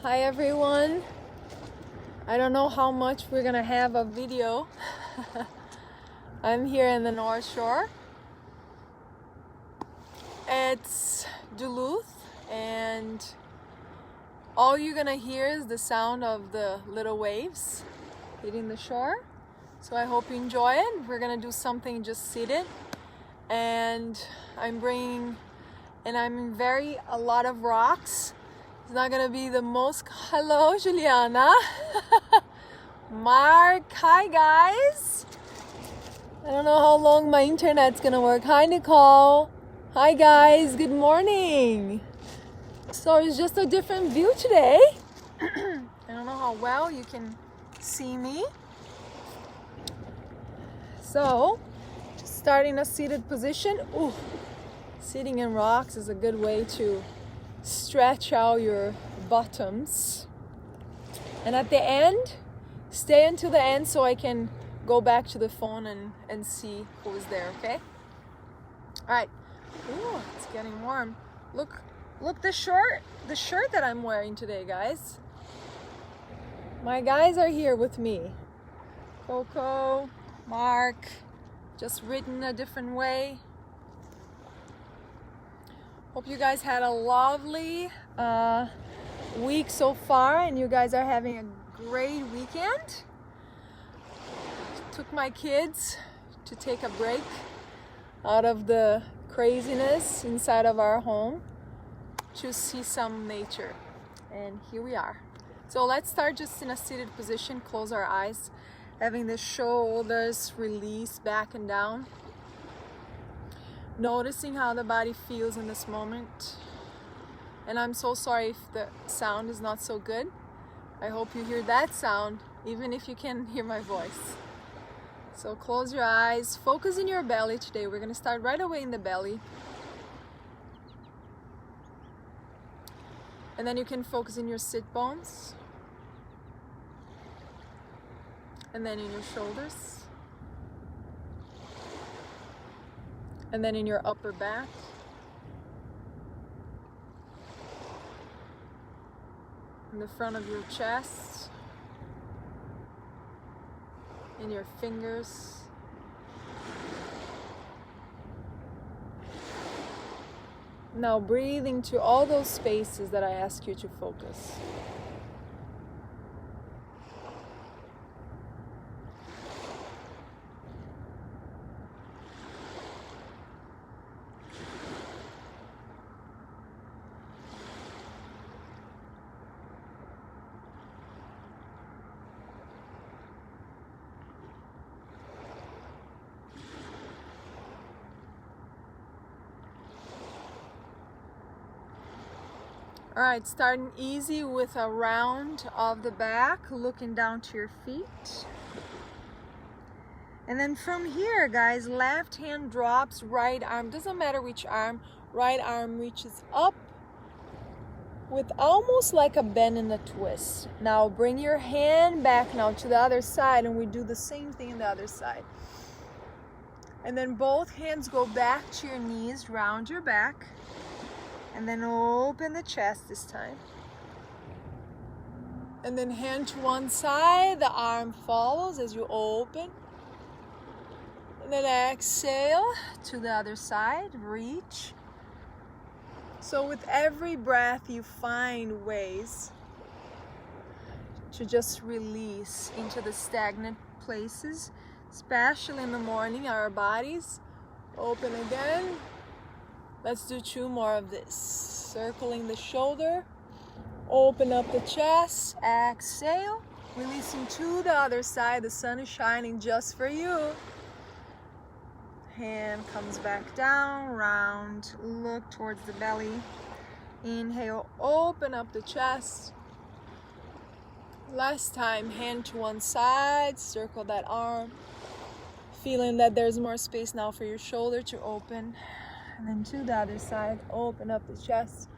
Hi everyone. I don't know how much we're gonna have of video. I'm here in the North Shore. It's Duluth and all you're gonna hear is the sound of the little waves hitting the shore. So I hope you enjoy it. We're gonna do something just seated, and I'm bringing a lot of rocks. It's not gonna be the most. Hello, Juliana. Mark, hi guys. I don't know how long my internet's gonna work. Hi, Nicole. Hi guys, good morning. So it's just a different view today. I don't know how well you can see me. So, just starting a seated position. Ooh, sitting in rocks is a good way to stretch out your bottoms. And at the end, stay until the end so I can go back to the phone and see who is there, okay? All right. Ooh, it's getting warm. Look the shirt that I'm wearing today, guys. My guys are here with me. Coco, Mark, just written a different way. Hope you guys had a lovely week so far and you guys are having a great weekend. Took my kids to take a break out of the craziness inside of our home to see some nature, and here we are. So let's start just in a seated position, close our eyes, having the shoulders release back and down, noticing how the body feels in this moment. And I'm so sorry if the sound is not so good. I hope you hear that sound even if you can hear my voice. So close your eyes, focus in your belly today. We're going to start right away in the belly. And then you can focus in your sit bones. And then in your shoulders. And then in your upper back. In the front of your chest. In your fingers. Now breathe into all those spaces that I ask you to focus. All right, starting easy with a round of the back, looking down to your feet. And then from here, guys, left hand drops, right arm, doesn't matter which arm, right arm reaches up with almost like a bend and a twist. Now bring your hand back now to the other side, and we do the same thing on the other side. And then both hands go back to your knees, round your back. And then open the chest this time. And then hand to one side, the arm follows as you open. And then exhale to the other side, reach. So with every breath you find ways to just release into the stagnant places, especially in the morning, our bodies. Open again. Let's do 2 more of this. Circling the shoulder, open up the chest, exhale, releasing to the other side. The sun is shining just for you. Hand comes back down, round, look towards the belly. Inhale, open up the chest. Last time, hand to one side, circle that arm. Feeling that there's more space now for your shoulder to open. And then to the other side, open up the chest.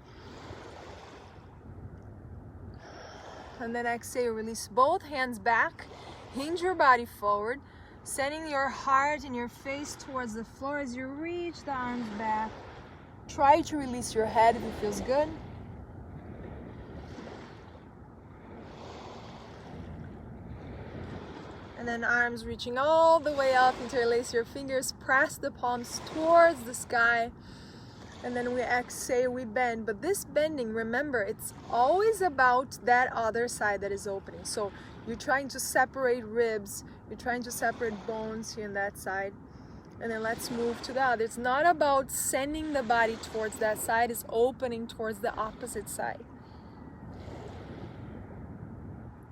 And then exhale, release both hands back. Hinge your body forward, sending your heart and your face towards the floor as you reach the arms back. Try to release your head if it feels good. And then arms reaching all the way up, interlace your fingers, press the palms towards the sky. And then we exhale, we bend. But this bending, remember, it's always about that other side that is opening. So you're trying to separate ribs, you're trying to separate bones here on that side. And then let's move to the other. It's not about sending the body towards that side, it's opening towards the opposite side.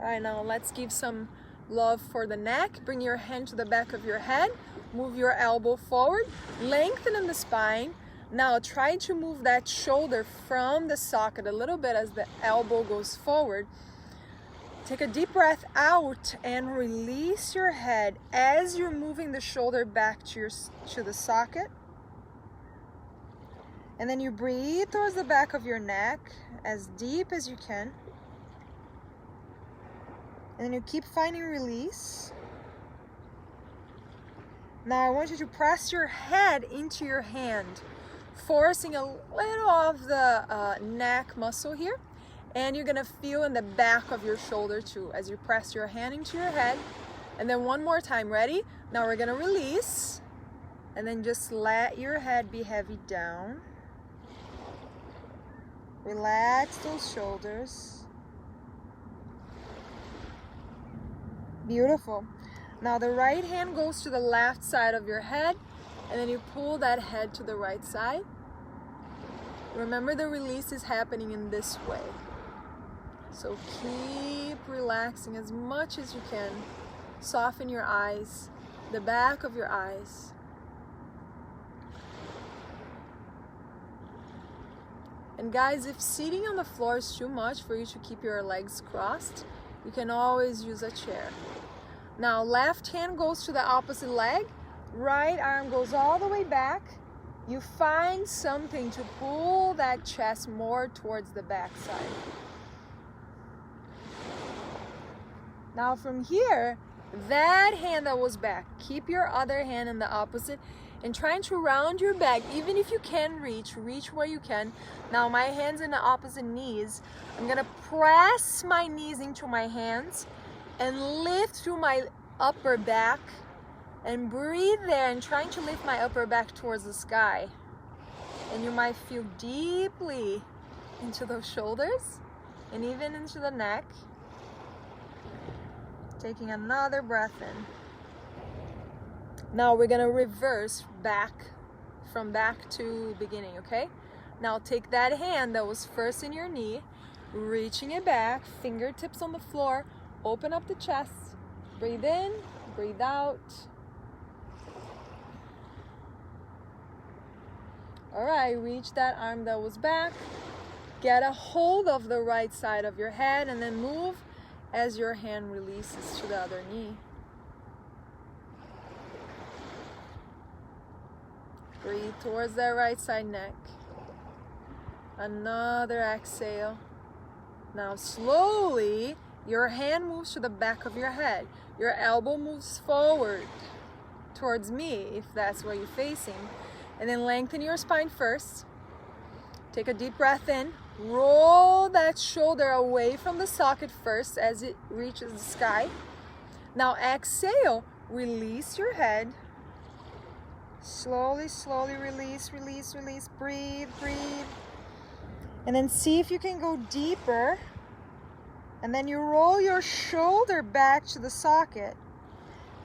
All right, now let's give some love for the neck. Bring your hand to the back of your head. Move your elbow forward. Lengthen in the spine. Now try to move that shoulder from the socket a little bit as the elbow goes forward. Take a deep breath out and release your head as you're moving the shoulder back to the socket. And then you breathe towards the back of your neck as deep as you can. And then you keep finding release. Now I want you to press your head into your hand, forcing a little of the neck muscle here. And you're gonna feel in the back of your shoulder too as you press your hand into your head. And then one more time, ready? Now we're gonna release. And then just let your head be heavy down. Relax those shoulders. Beautiful. Now the right hand goes to the left side of your head, and then you pull that head to the right side. Remember, the release is happening in this way. So keep relaxing as much as you can. Soften your eyes, the back of your eyes. And guys, if sitting on the floor is too much for you to keep your legs crossed, you can always use a chair. Now left hand goes to the opposite leg, right arm goes all the way back. You find something to pull that chest more towards the back side. Now from here, that hand that was back, keep your other hand in the opposite and trying to round your back. Even if you can reach where you can. Now my hands in the opposite knees. I'm gonna press my knees into my hands and lift through my upper back and breathe there and trying to lift my upper back towards the sky. And you might feel deeply into those shoulders and even into the neck. Taking another breath in. Now we're gonna reverse back, from back to beginning, okay? Now take that hand that was first in your knee, reaching it back, fingertips on the floor, open up the chest, breathe in, breathe out. All right, reach that arm that was back, get a hold of the right side of your head and then move as your hand releases to the other knee. Breathe towards that right side neck. Another exhale. Now slowly, your hand moves to the back of your head. Your elbow moves forward towards me, if that's where you're facing. And then lengthen your spine first. Take a deep breath in. Roll that shoulder away from the socket first as it reaches the sky. Now exhale, release your head. Slowly, slowly release, release, release. Breathe, breathe. And then see if you can go deeper. And then you roll your shoulder back to the socket.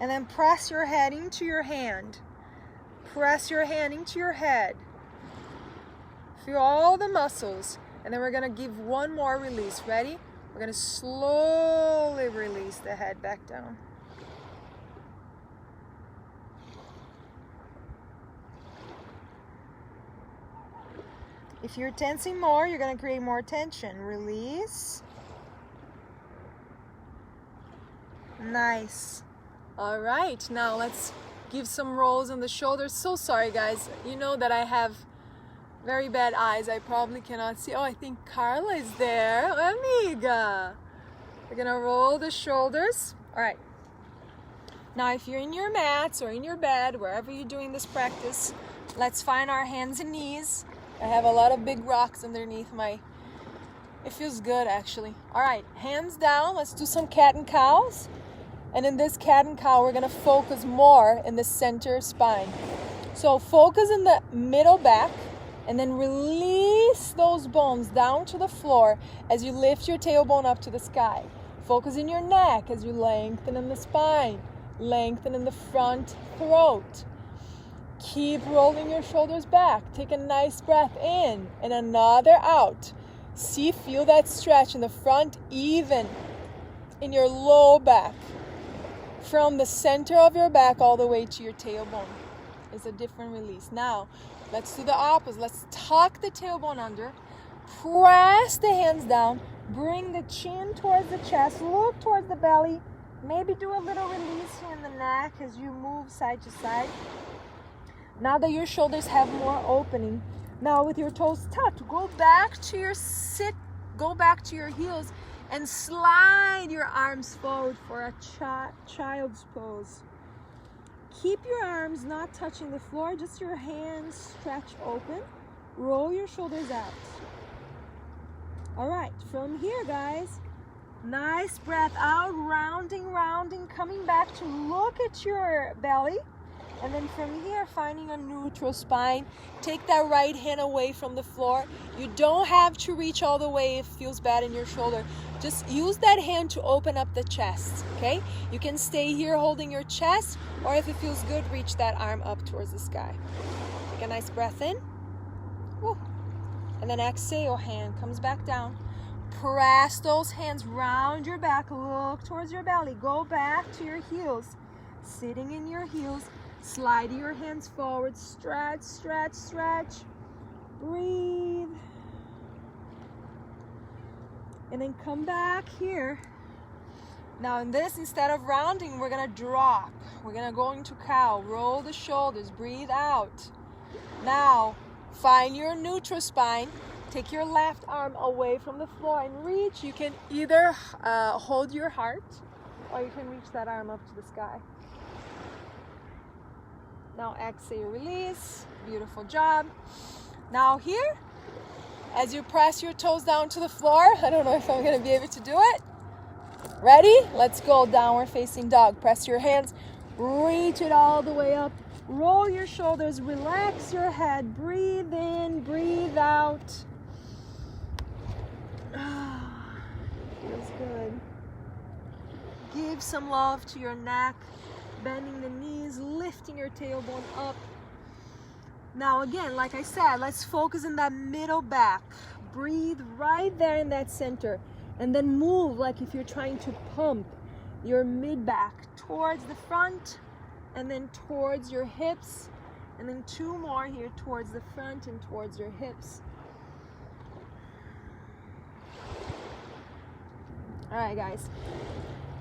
And then press your head into your hand. Press your hand into your head. Feel all the muscles. And then we're gonna give one more release. Ready? We're gonna slowly release the head back down. If you're tensing more, you're gonna create more tension. Release. Nice. All right, now let's give some rolls on the shoulders. So sorry guys, you know that I have very bad eyes. I probably cannot see. Oh, I think Carla is there. Amiga. We're gonna roll the shoulders. All right. Now, if you're in your mats or in your bed, wherever you're doing this practice, let's find our hands and knees. I have a lot of big rocks underneath my... It feels good, actually. All right, hands down. Let's do some cat and cows. And in this cat and cow, we're gonna focus more in the center spine. So focus in the middle back, and then release those bones down to the floor as you lift your tailbone up to the sky. Focus in your neck as you lengthen in the spine, lengthen in the front throat. Keep rolling your shoulders back. Take a nice breath in and another out. See, feel that stretch in the front, even in your low back. From the center of your back all the way to your tailbone. It's a different release. Now, let's do the opposite. Let's tuck the tailbone under. Press the hands down. Bring the chin towards the chest. Look towards the belly. Maybe do a little release here in the neck as you move side to side. Now that your shoulders have more opening, now with your toes tucked, go back to your sit, go back to your heels and slide your arms forward for a child's pose. Keep your arms not touching the floor, just your hands stretch open. Roll your shoulders out. All right, from here, guys, nice breath out, rounding, coming back to look at your belly. And then from here, finding a neutral spine. Take that right hand away from the floor. You don't have to reach all the way if it feels bad in your shoulder. Just use that hand to open up the chest, okay? You can stay here holding your chest, or if it feels good, reach that arm up towards the sky. Take a nice breath in. Woo. And then exhale, hand comes back down. Press those hands round your back. Look towards your belly. Go back to your heels. Sitting in your heels. Slide your hands forward, stretch, stretch, stretch. Breathe. And then come back here. Now in this, instead of rounding, we're gonna drop. We're gonna go into cow. Roll the shoulders, breathe out. Now, find your neutral spine. Take your left arm away from the floor and reach. You can either hold your heart, or you can reach that arm up to the sky. Now exhale, release. Beautiful job. Now here, as you press your toes down to the floor, I don't know if I'm going to be able to do it. Ready? Let's go. Downward facing dog. Press your hands. Reach it all the way up. Roll your shoulders. Relax your head. Breathe in. Breathe out. Feels good. Give some love to your neck. Bending the knees, lifting your tailbone up. Now again, like I said, let's focus in that middle back. Breathe right there in that center. And then move like if you're trying to pump your mid back towards the front and then towards your hips. And then two more here towards the front and towards your hips. All right, guys.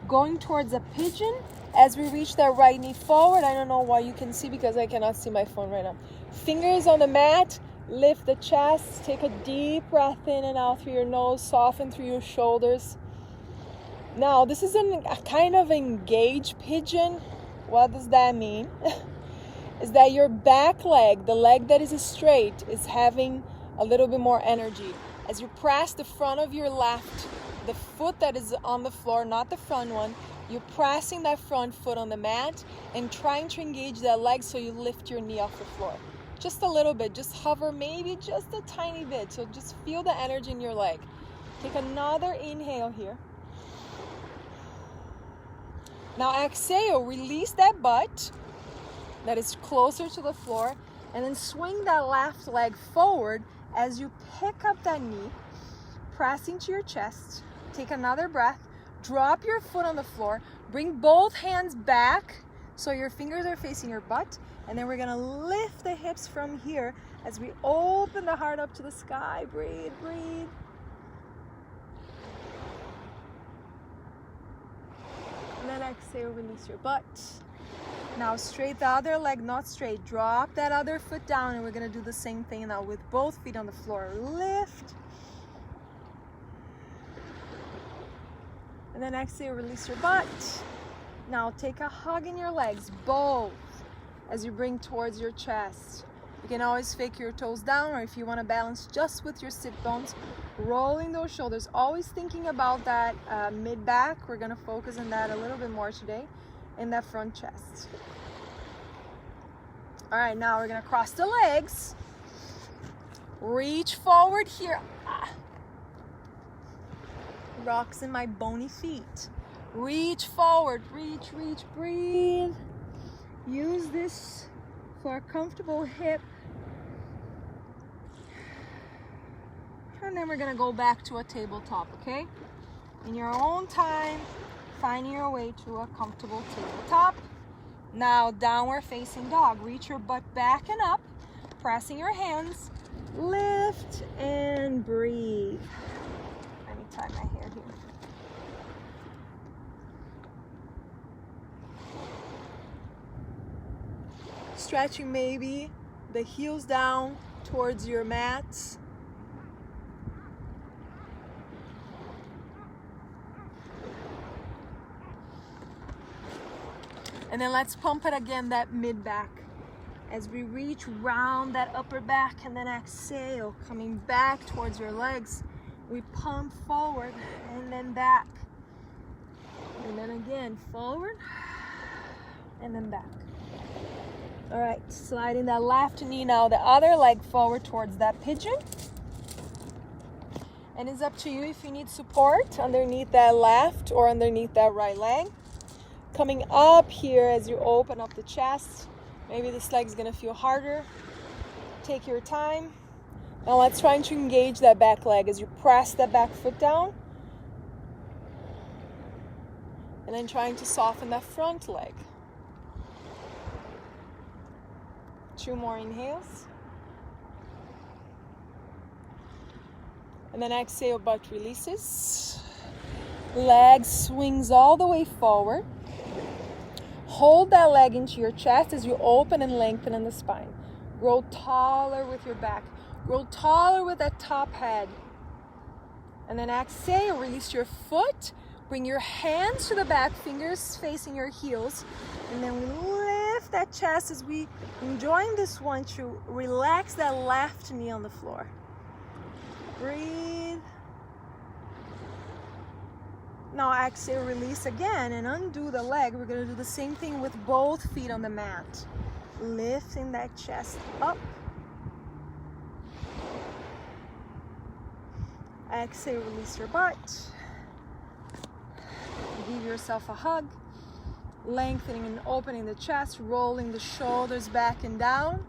Going towards a pigeon. As we reach that right knee forward, I don't know why you can see because I cannot see my phone right now. Fingers on the mat, lift the chest, take a deep breath in and out through your nose, soften through your shoulders. Now, this is a kind of engaged pigeon. What does that mean? Is that your back leg, the leg that is straight, is having a little bit more energy. As you press the front of your left, the foot that is on the floor, not the front one, you're pressing that front foot on the mat and trying to engage that leg so you lift your knee off the floor. Just a little bit, just hover maybe just a tiny bit. So just feel the energy in your leg. Take another inhale here. Now exhale, release that butt that is closer to the floor and then swing that left leg forward as you pick up that knee, pressing to your chest. Take another breath. Drop your foot on the floor. Bring both hands back so your fingers are facing your butt. And then we're going to lift the hips from here as we open the heart up to the sky. Breathe, breathe. And then exhale, release your butt. Now straight the other leg, not straight. Drop that other foot down and we're going to do the same thing now with both feet on the floor. Lift. And then exhale, release your butt. Now take a hug in your legs, both, as you bring towards your chest. You can always fake your toes down, or if you want to balance just with your sit bones, Rolling those shoulders, always thinking about that mid-back. We're gonna focus on that a little bit more today, in that front chest. All right, now we're gonna cross the legs. Reach forward here. Rocks in my bony feet. Reach forward, reach, reach, breathe. Use this for a comfortable hip. And then we're gonna go back to a tabletop, okay? In your own time, finding your way to a comfortable tabletop. Now, downward facing dog. Reach your butt back and up, pressing your hands. Lift and breathe. Let me tie my hair here. Stretching maybe the heels down towards your mats. And then let's pump it again, that mid-back. As we reach round that upper back and then exhale, coming back towards your legs. We pump forward and then back. And then again, forward and then back. All right, sliding that left knee now, the other leg forward towards that pigeon. And it's up to you if you need support underneath that left or underneath that right leg. Coming up here as you open up the chest. Maybe this leg's gonna feel harder. Take your time. Now let's try to engage that back leg as you press that back foot down. And then trying to soften that front leg. 2 more inhales. And then exhale, butt releases. Leg swings all the way forward. Hold that leg into your chest as you open and lengthen in the spine. Grow taller with your back. Grow taller with that top head. And then exhale, release your foot. Bring your hands to the back, fingers facing your heels. And then we lift that chest as we enjoying this one to relax that left knee on the floor. Breathe. Now exhale, release again and undo the leg. We're gonna do the same thing with both feet on the mat. Lifting that chest up. Exhale, release your butt. Give yourself a hug. Lengthening and opening the chest, rolling the shoulders back and down.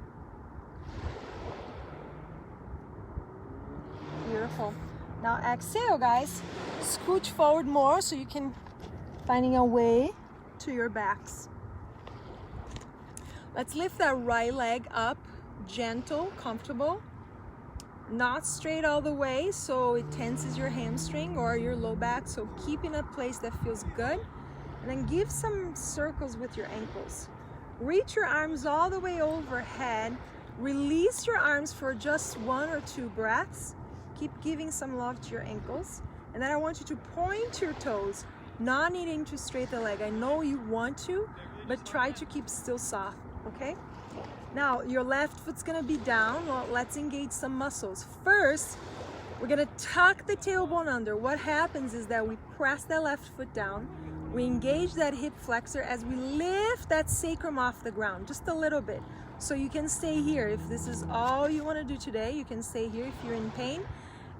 Beautiful. Now exhale, guys. Scooch forward more so you can finding a way to your backs. Let's lift that right leg up, gentle, comfortable. Not straight all the way, so it tenses your hamstring or your low back. So keep in a place that feels good. And then give some circles with your ankles. Reach your arms all the way overhead. Release your arms for just 1 or 2 breaths. Keep giving some love to your ankles. And then I want you to point your toes, not needing to straighten the leg. I know you want to, but try to keep still soft, okay? Now, your left foot's gonna be down. Well, let's engage some muscles. First, we're gonna tuck the tailbone under. What happens is that we press that left foot down. We engage that hip flexor as we lift that sacrum off the ground, just a little bit. So you can stay here. If this is all you wanna do today, you can stay here if you're in pain.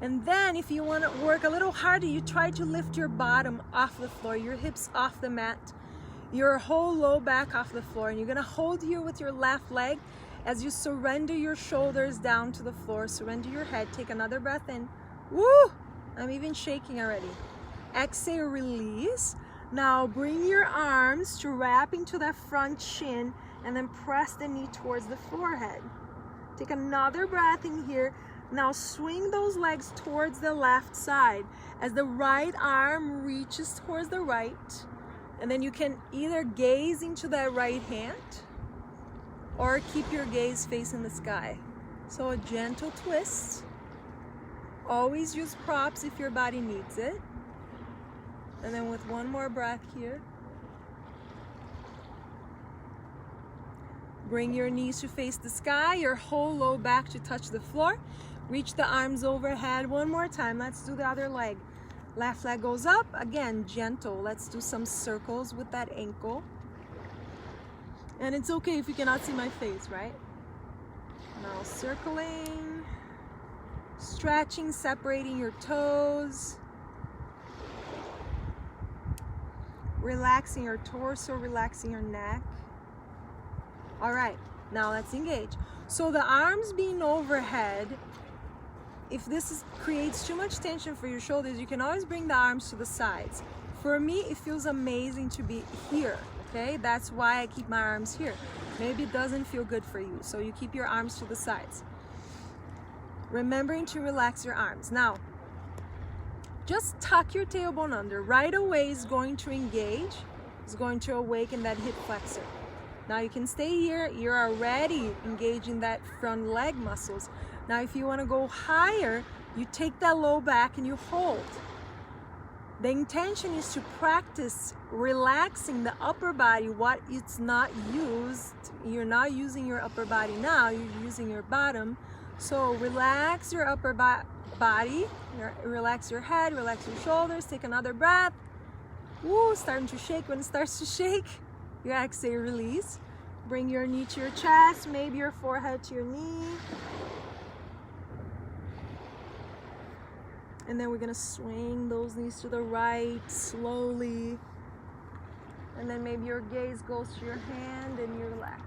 And then if you wanna work a little harder, you try to lift your bottom off the floor, your hips off the mat, your whole low back off the floor. And you're gonna hold here with your left leg as you surrender your shoulders down to the floor, surrender your head, take another breath in. Woo! I'm even shaking already. Exhale, release. Now bring your arms to wrap into that front shin and then press the knee towards the forehead. Take another breath in here. Now swing those legs towards the left side as the right arm reaches towards the right. And then you can either gaze into that right hand or keep your gaze facing the sky. So a gentle twist. Always use props if your body needs it. And then with one more breath here. Bring your knees to face the sky, your whole low back to touch the floor. Reach the arms overhead one more time. Let's do the other leg. Left leg goes up. Again, gentle. Let's do some circles with that ankle. And it's okay if you cannot see my face, right? Now circling, stretching, separating your toes. Relaxing your torso, relaxing your neck. All right, now let's engage. So the arms being overhead, if this creates too much tension for your shoulders, you can always bring the arms to the sides. For me, it feels amazing to be here, okay? That's why I keep my arms here. Maybe it doesn't feel good for you, so you keep your arms to the sides. Remembering to relax your arms. Now, just tuck your tailbone under. Right away is going to engage. It's going to awaken that hip flexor. Now you can stay here. You're already engaging that front leg muscles. Now if you want to go higher, you take that low back and you hold. The intention is to practice relaxing the upper body, what it's not used. You're not using your upper body now, you're using your bottom. So relax your upper body, relax your head, relax your shoulders, take another breath. Woo, starting to shake. When it starts to shake, you exhale, release. Bring your knee to your chest, maybe your forehead to your knee. And then we're gonna swing those knees to the right, slowly. And then maybe your gaze goes to your hand and you relax.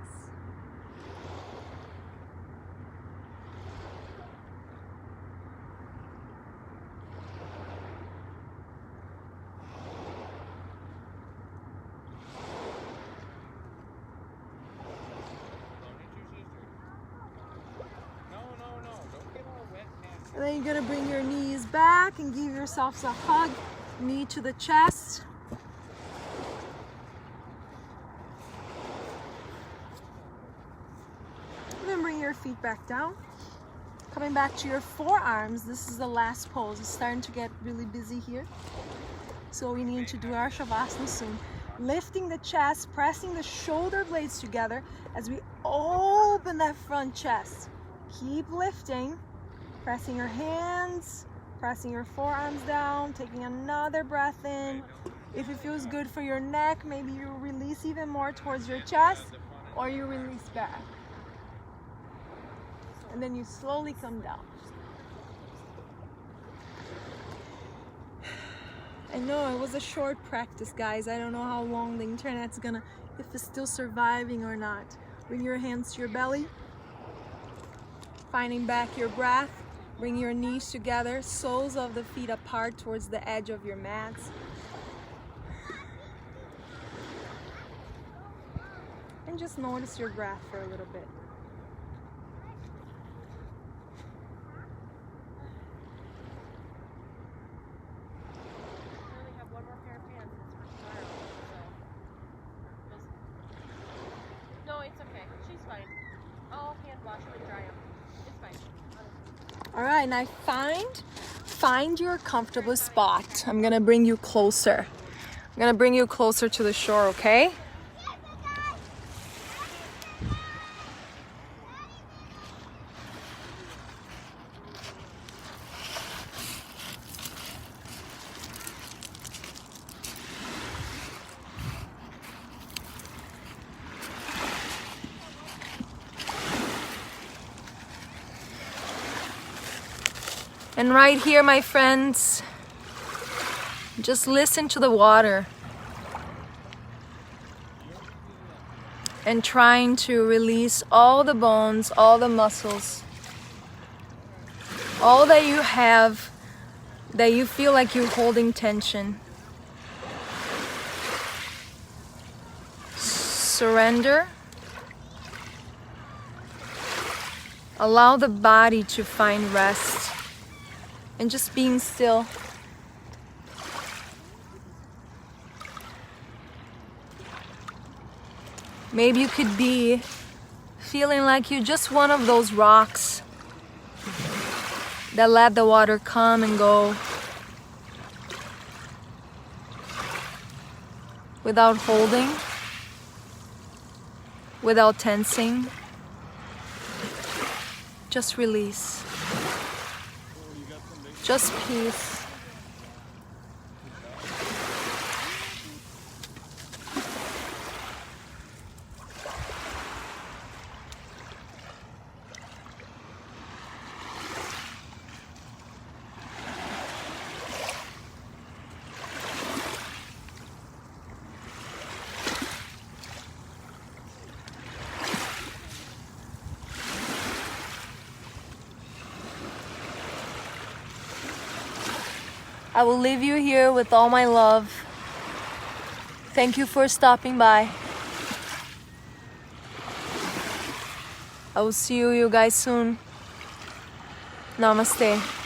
And then you're gonna bring your knees back and give yourselves a hug, knee to the chest. And then bring your feet back down. Coming back to your forearms, this is the last pose. It's starting to get really busy here. So we need to do our Shavasana soon. Lifting the chest, pressing the shoulder blades together as we open that front chest. Keep lifting. Pressing your hands, pressing your forearms down, taking another breath in. If it feels good for your neck, maybe you release even more towards your chest, or you release back. And then you slowly come down. I know it was a short practice, guys. I don't know how long the internet's gonna, if it's still surviving or not. Bring your hands to your belly, finding back your breath. Bring your knees together, soles of the feet apart towards the edge of your mats. And just notice your breath for a little bit. I only have one more pair of pants. It's for tomorrow. No, it's okay. She's fine. I'll hand wash them and dry them. It's fine. All right, now find your comfortable spot. I'm gonna bring you closer. I'm gonna bring you closer to the shore, okay? And right here, my friends, just listen to the water and trying to release all the bones, all the muscles, all that you have that you feel like you're holding tension. Surrender. Allow the body to find rest. And just being still. Maybe you could be feeling like you're just one of those rocks that let the water come and go without holding, without tensing. Just release. Just peace. I will leave you here with all my love. Thank you for stopping by. I will see you guys soon. Namaste.